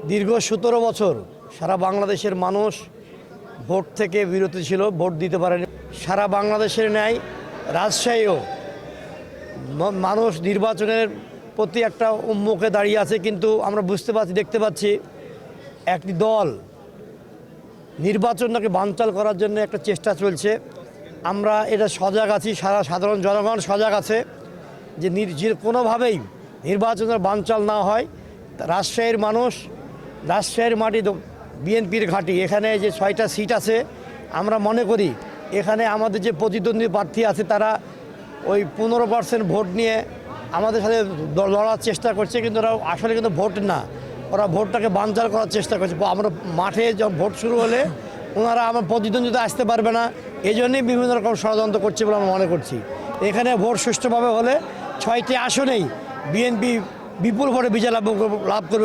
দীর্ঘ ১৭ বছর সারা বাংলাদেশের মানুষ ভোট থেকে বিরত ছিল, ভোট দিতে পারেনি। সারা বাংলাদেশের ন্যায় রাজশাহীও মানুষ নির্বাচনের প্রতি একটা উন্মুখে দাঁড়িয়ে আছে, কিন্তু আমরা দেখতে পাচ্ছি একটি দল নির্বাচনটাকে বানচাল করার জন্য একটা চেষ্টা চলছে। আমরা এটা সজাগ আছি, সাধারণ জনগণ সজাগ আছে যে কোনোভাবেই নির্বাচনের বানচাল না হয়। রাজশাহীর মানুষ, রাজশাহীর মাটি বিএনপির ঘাঁটি, এখানে যে ৬টা সিট আছে, আমরা মনে করি এখানে আমাদের যে প্রতিদ্বন্দ্বী প্রার্থী আছে তারা ওই 15% ভোট নিয়ে আমাদের সাথে লড়ার চেষ্টা করছে, কিন্তু ওরা আসলে কিন্তু ভোট না, ওরা ভোটটাকে বানচাল করার চেষ্টা করছে। আমরা মাঠে যখন ভোট শুরু হলে ওনারা আমার প্রতিদ্বন্দ্বিতা আসতে পারবে না, এই জন্যই বিভিন্ন রকম ষড়যন্ত্র করছে বলে আমরা মনে করছি। এখানে ভোট সুষ্ঠুভাবে হলে ৬টি আসনেই বিএনপি বিপুল ভোটে বিজয় লাভ করবে।